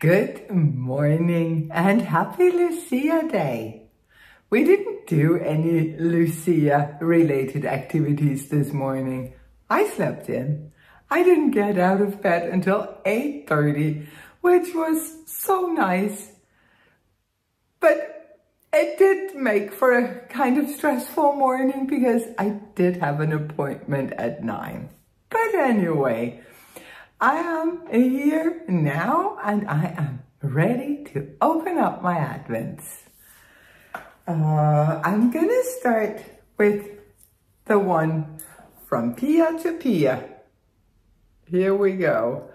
Good morning and happy Lucia Day. We didn't do any Lucia related activities this morning. I slept in. I didn't get out of bed until 8:30, which was so nice. But it did make for a kind of stressful morning because I did have an appointment at 9. But anyway, I am here now and I am ready to open up my Advents. I'm gonna start with the one from Pia to Pia. Here we go.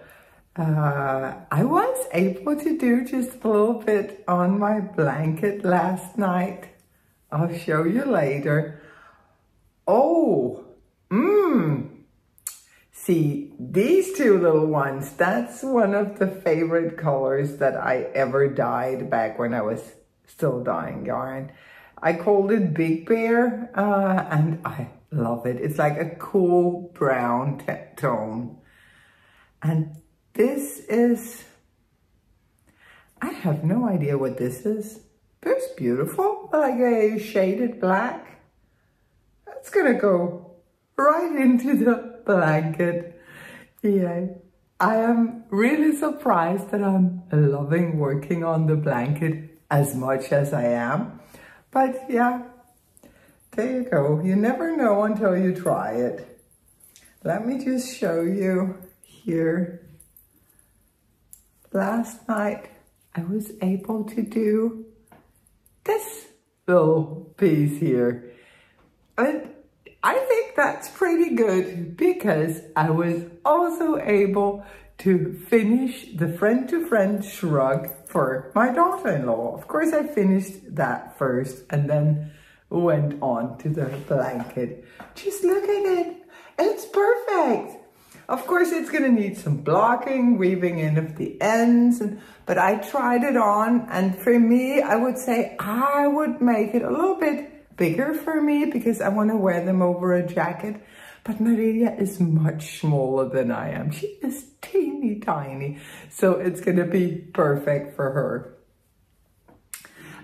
I was able to do just a little bit on my blanket last night. I'll show you later. See, these two little ones, that's one of the favorite colors that I ever dyed back when I was still dyeing yarn. I called it Big Bear, and I love it. It's like a cool brown tone. And this is, I have no idea what this is. It's beautiful, like a shaded black. That's gonna go right into the blanket. Yeah, I am really surprised that I'm loving working on the blanket as much as I am. But yeah, there you go. You never know until you try it. Let me just show you here. Last night, I was able to do this little piece here. And I think that's pretty good because I was also able to finish the friend-to-friend shrug for my daughter-in-law. Of course, I finished that first and then went on to the blanket. Just look at it. It's perfect. Of course, it's gonna need some blocking, weaving in of the ends, but I tried it on, and for me, I would say I would make it a little bit bigger for me because I want to wear them over a jacket. But Maria is much smaller than I am. She is teeny tiny, so it's gonna be perfect for her.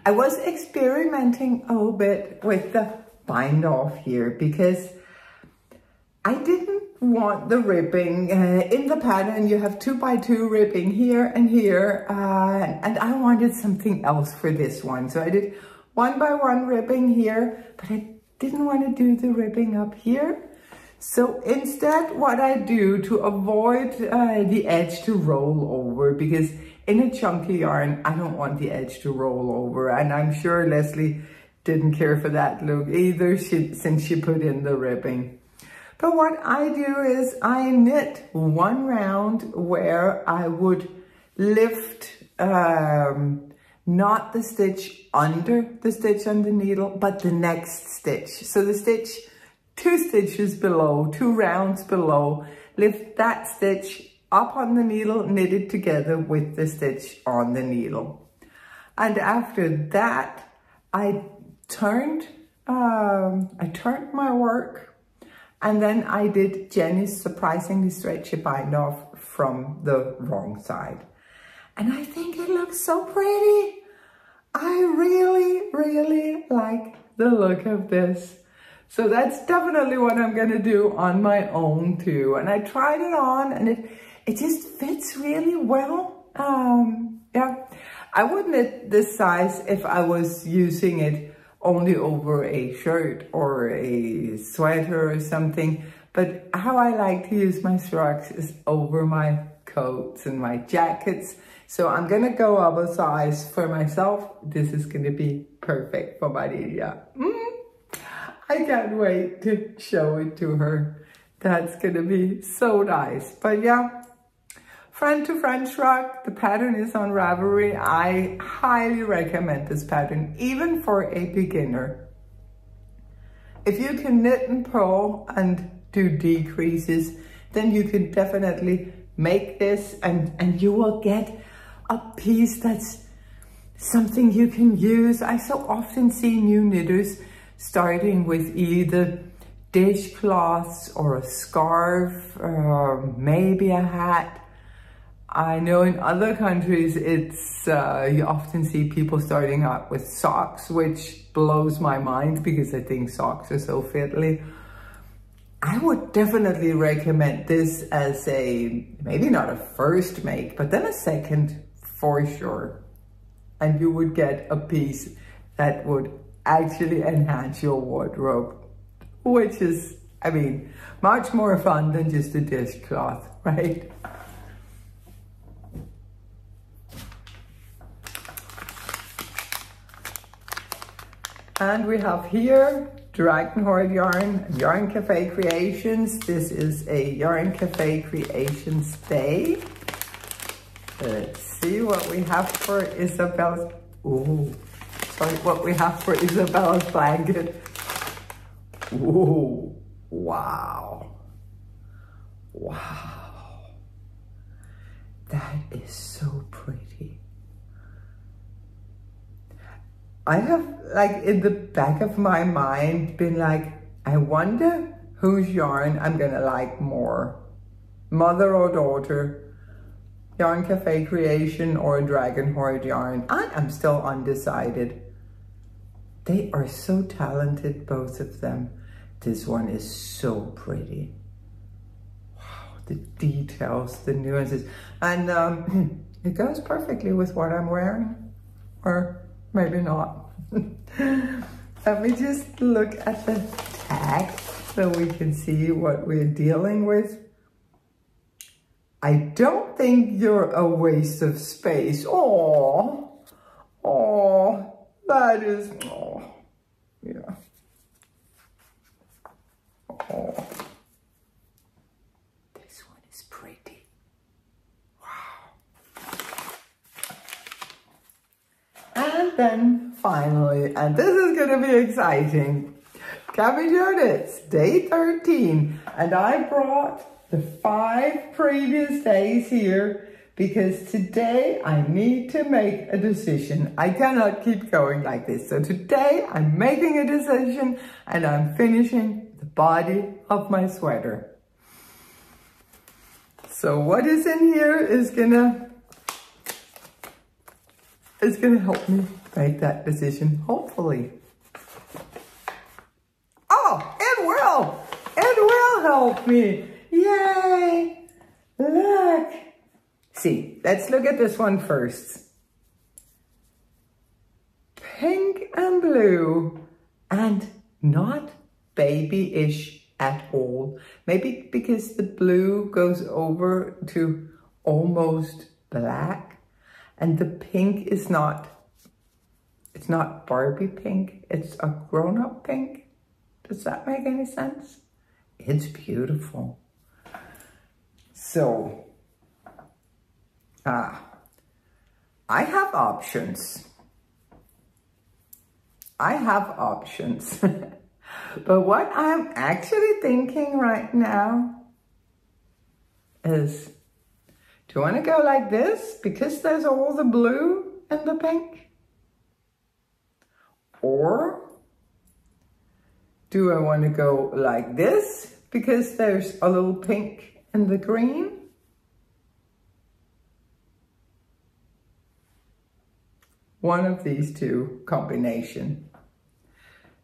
I was experimenting a little bit with the bind off here because I didn't want the ribbing. In the pattern you have 2x2 ribbing here and here, and I wanted something else for this one. So I did 1x1 ribbing here, but I didn't want to do the ribbing up here. So instead what I do to avoid the edge to roll over, because in a chunky yarn I don't want the edge to roll over, and I'm sure Leslie didn't care for that look either since she put in the ribbing. But what I do is I knit one round where I would lift not the stitch under the stitch on the needle, but the next stitch. So the stitch 2 stitches below, 2 rounds below, lift that stitch up on the needle, knit it together with the stitch on the needle. And after that, I turned my work. And then I did Jenny's surprisingly stretchy bind off from the wrong side. And I think it looks so pretty. I really, really like the look of this. So that's definitely what I'm gonna do on my own too. And I tried it on and it just fits really well. Yeah, I would knit this size if I was using it only over a shirt or a sweater or something. But how I like to use my shrugs is over my coats and my jackets. So I'm gonna go up a size for myself. This is gonna be perfect for Maria. I can't wait to show it to her. That's gonna be so nice. But yeah, friend-to-friend shrug, the pattern is on Ravelry. I highly recommend this pattern, even for a beginner. If you can knit and purl and do decreases, then you can definitely make this and you will get a piece that's something you can use. I so often see new knitters starting with either dishcloths or a scarf, or maybe a hat. I know in other countries, it's you often see people starting out with socks, which blows my mind because I think socks are so fiddly. I would definitely recommend this as a, maybe not a first make, but then a second for sure. And you would get a piece that would actually enhance your wardrobe, which is, I mean, much more fun than just a dishcloth, right? And we have here Dragonheart yarn, Yarn Cafe Creations. This is a Yarn Cafe Creations day. Let's see what we have for Isabella's, what we have for Isabella's blanket. Ooh, wow. Wow. That is so pretty. I have, like, in the back of my mind been like, I wonder whose yarn I'm gonna like more. Mother or daughter, Yarn Cafe Creation or Dragonheart yarn. I'm still undecided. They are so talented, both of them. This one is so pretty. Wow, the details, the nuances. And it goes perfectly with what I'm wearing. Or maybe not. Let me just look at the tag so we can see what we're dealing with. I don't think you're a waste of space. Oh, that is, yeah. Oh, this one is pretty. And then finally, and this is going to be exciting, Cabbage Units, day 13. And I brought the 5 previous days here because today I need to make a decision. I cannot keep going like this. So today I'm making a decision and I'm finishing the body of my sweater. So what is in here is gonna help me make that decision, hopefully. Oh, it will help me. Yay, look. See, let's look at this one first. Pink and blue, and not babyish at all. Maybe because the blue goes over to almost black. And the pink is not, it's not Barbie pink, it's a grown-up pink. Does that make any sense? It's beautiful. So, I have options. But what I'm actually thinking right now is, do you want to go like this because there's all the blue and the pink? Or do I want to go like this because there's a little pink and the green? One of these two combination.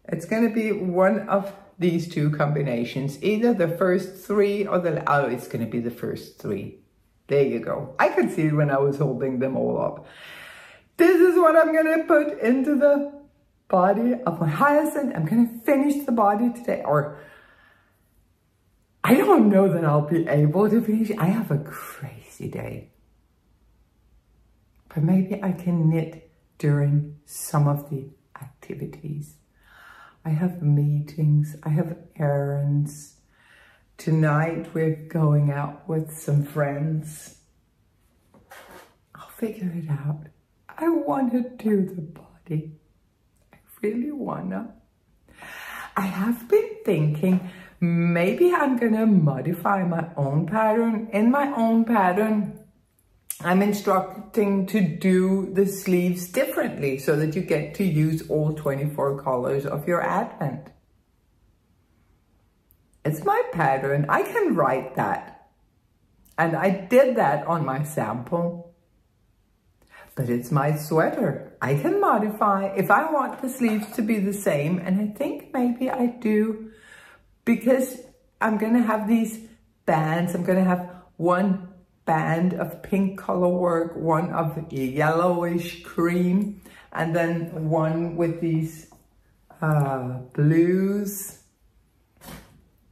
It's going to be one of these two combinations. Either the first 3 or it's going to be the first 3. There you go. I could see it when I was holding them all up. This is what I'm going to put into the body of my hyacinth. I'm going to finish the body today. Or I don't know that I'll be able to finish. I have a crazy day. But maybe I can knit during some of the activities. I have meetings. I have errands. Tonight we're going out with some friends. I'll figure it out. I want to do the body. I really wanna. I have been thinking maybe I'm gonna modify my own pattern. In my own pattern, I'm instructing to do the sleeves differently so that you get to use all 24 colors of your advent. It's my pattern. I can write that. And I did that on my sample. But it's my sweater. I can modify if I want the sleeves to be the same. And I think maybe I do, because I'm gonna have these bands. I'm gonna have one band of pink color work, one of yellowish cream, and then one with these blues.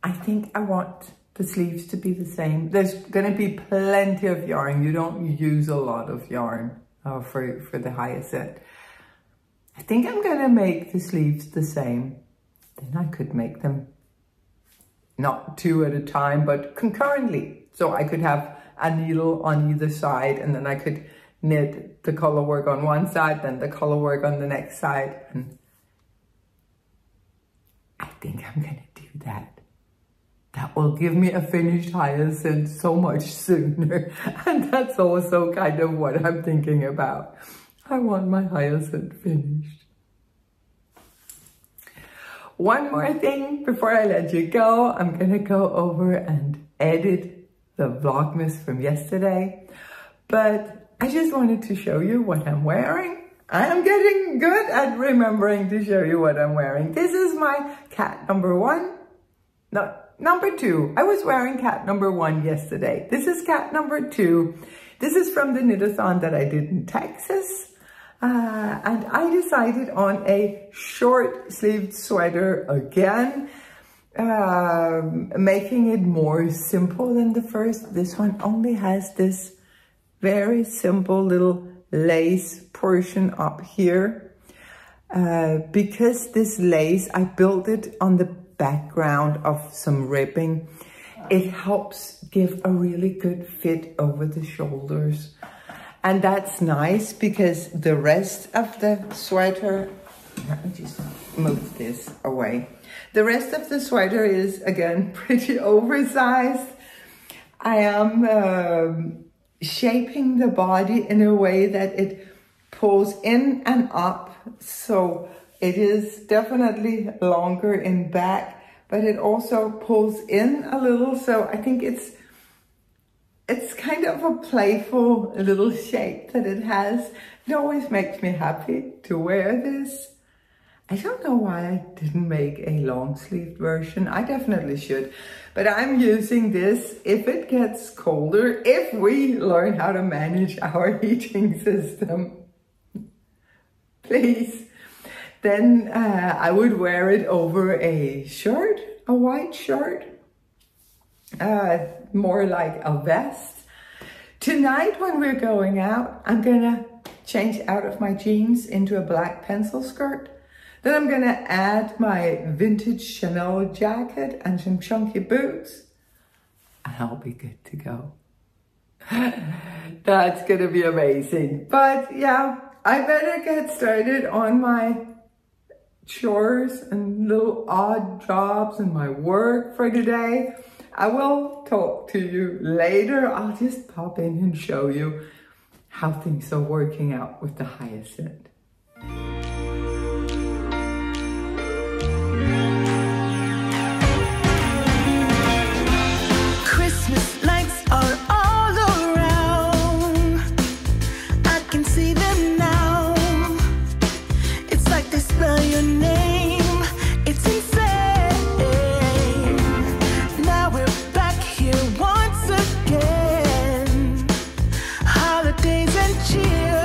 I think I want the sleeves to be the same. There's gonna be plenty of yarn. You don't use a lot of yarn for the hyacinth. I think I'm gonna make the sleeves the same. Then I could make them not two at a time, but concurrently. So I could have a needle on either side, and then I could knit the color work on one side, then the color work on the next side. And I think I'm gonna do that. That will give me a finished hyacinth so much sooner. And that's also kind of what I'm thinking about. I want my hyacinth finished. One more thing before I let you go. I'm gonna go over and edit the Vlogmas from yesterday. But I just wanted to show you what I'm wearing. I am getting good at remembering to show you what I'm wearing. This is my cat number 1. No, number 2. I was wearing cat number 1 yesterday. This is cat number 2. This is from the knit-a-thon that I did in Texas. And I decided on a short sleeved sweater again, making it more simple than the first. This one only has this very simple little lace portion up here. Because this lace, I built it on the background of some ribbing. It helps give a really good fit over the shoulders. And that's nice because the rest of the sweater, let me just move this away. The rest of the sweater is, again, pretty oversized. I am shaping the body in a way that it pulls in and up. So it is definitely longer in back, but it also pulls in a little. So I think it's kind of a playful little shape that it has. It always makes me happy to wear this. I don't know why I didn't make a long sleeved version. I definitely should, but I'm using this if it gets colder, if we learn how to manage our heating system, please. Then I would wear it over a shirt, a white shirt. More like a vest. Tonight when we're going out, I'm gonna change out of my jeans into a black pencil skirt. Then I'm gonna add my vintage Chanel jacket and some chunky boots, and I'll be good to go. That's gonna be amazing. But yeah, I better get started on my chores and little odd jobs and my work for today. I will talk to you later. I'll just pop in and show you how things are working out with the hyacinth. Christmas lights are all around. I can see them now. It's like they spell your name. It's insane. Now we're back here once again. Holidays and cheer.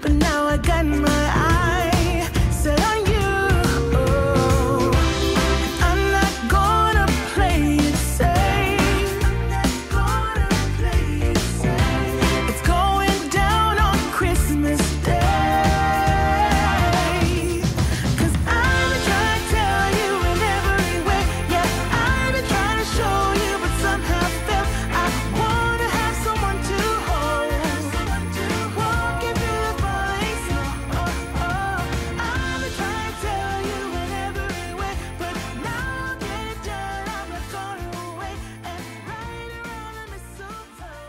But now I got my eye set on you. I'm not gonna play it safe. I'm not gonna play it safe. It's going down on Christmas Day. 'Cause I've been trying to tell you in every way. Yeah, I've been trying to show you, but somehow felt I wanna have someone to hold. Walking through the falling snow. I've been trying to tell you in every way, but now I'll get it done. I'm not gonna wait and right around the mistletoe.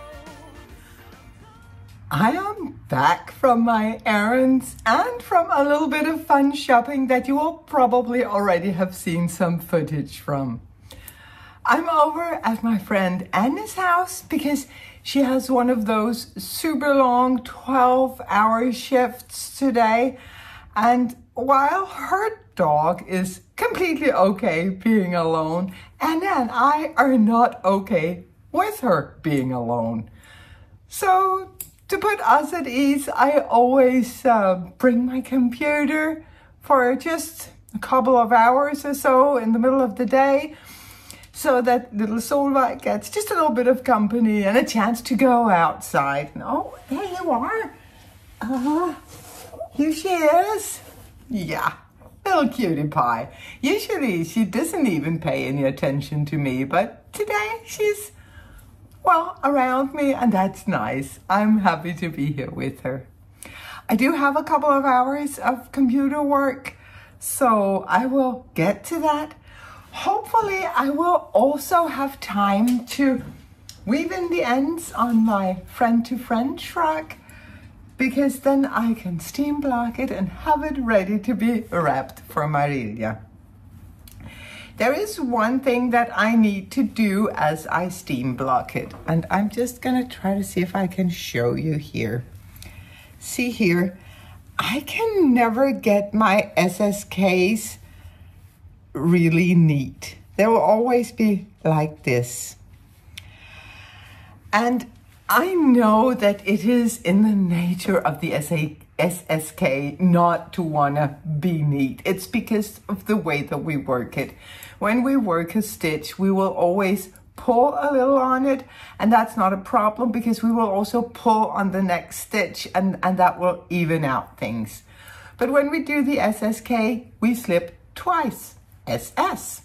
I am back from my errands and from a little bit of fun shopping that you will probably already have seen some footage from. I'm over at my friend Anna's house because she has one of those super long 12-hour shifts today. And while her dog is completely okay being alone, Anna and I are not okay with her being alone. So to put us at ease, I always bring my computer for just a couple of hours or so in the middle of the day, so that little Solveig gets just a little bit of company and a chance to go outside. And, oh, there you are. Here she is. Yeah, little cutie pie. Usually she doesn't even pay any attention to me, but today she's, well, around me, and that's nice. I'm happy to be here with her. I do have a couple of hours of computer work, so I will get to that. Hopefully, I will also have time to weave in the ends on my friend-to-friend shrug, because then I can steam block it and have it ready to be wrapped for Marilia. There is one thing that I need to do as I steam block it, and I'm just gonna try to see if I can show you here. See here, I can never get my SSKs really neat. They will always be like this. And I know that it is in the nature of the SSK not to want to be neat. It's because of the way that we work it. When we work a stitch, we will always pull a little on it, and that's not a problem because we will also pull on the next stitch, and that will even out things. But when we do the SSK, we slip twice, SS.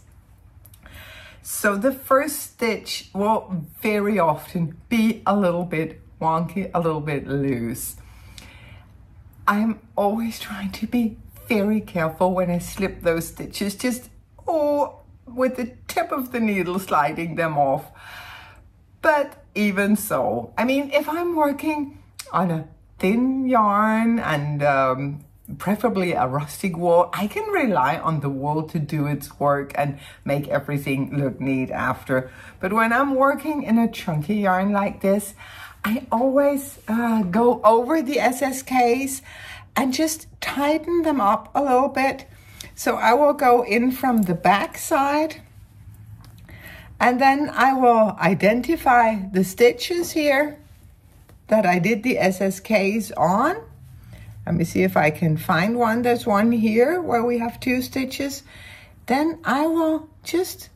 So the first stitch will very often be a little bit wonky, a little bit loose. I'm always trying to be very careful when I slip those stitches, just with the tip of the needle sliding them off. But even so, I mean, if I'm working on a thin yarn and preferably a rustic wool, I can rely on the wool to do its work and make everything look neat after. But when I'm working in a chunky yarn like this, I always go over the SSKs and just tighten them up a little bit. So I will go in from the back side, and then I will identify the stitches here that I did the SSKs on. Let me see if I can find one. There's one here where we have 2 stitches. Then I will just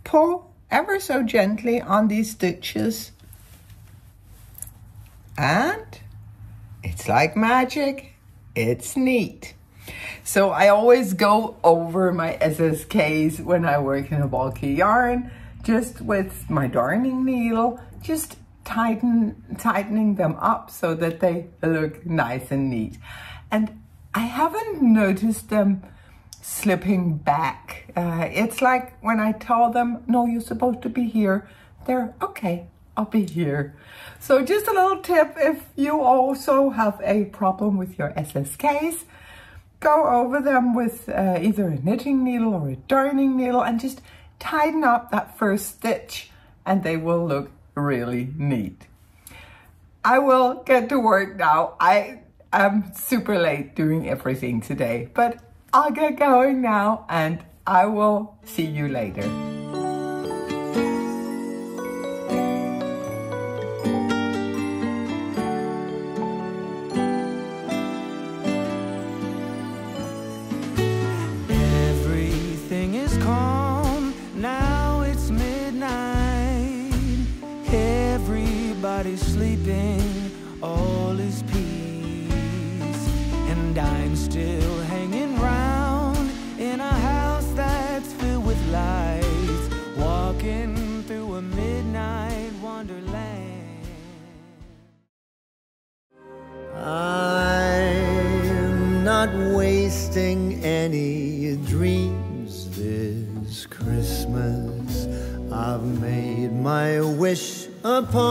pull ever so gently on these stitches. And it's like magic. It's neat. So I always go over my SSKs when I work in a bulky yarn, just with my darning needle, just tightening them up so that they look nice and neat. And I haven't noticed them slipping back. It's like when I tell them, no, you're supposed to be here, they're okay, I'll be here. So just a little tip, if you also have a problem with your SSKs, go over them with either a knitting needle or a darning needle and just tighten up that first stitch, and they will look really neat. I will get to work now. I am super late doing everything today, but I'll get going now and I will see you later. Everything is calm, now it's midnight. Everybody's sleeping, all is peace. And I'm still hanging round in a house that's filled with lights, walking through a midnight wonderland. I'm not wasting any dreams this Christmas. I've made my wish upon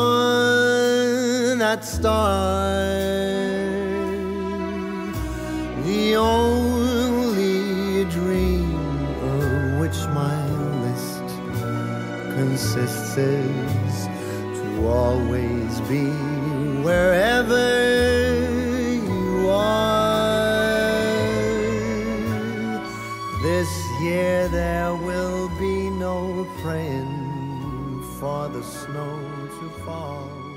that star. The only dream of which my list consists to always be wherever you are. This year there will be no praying for the snow to fall.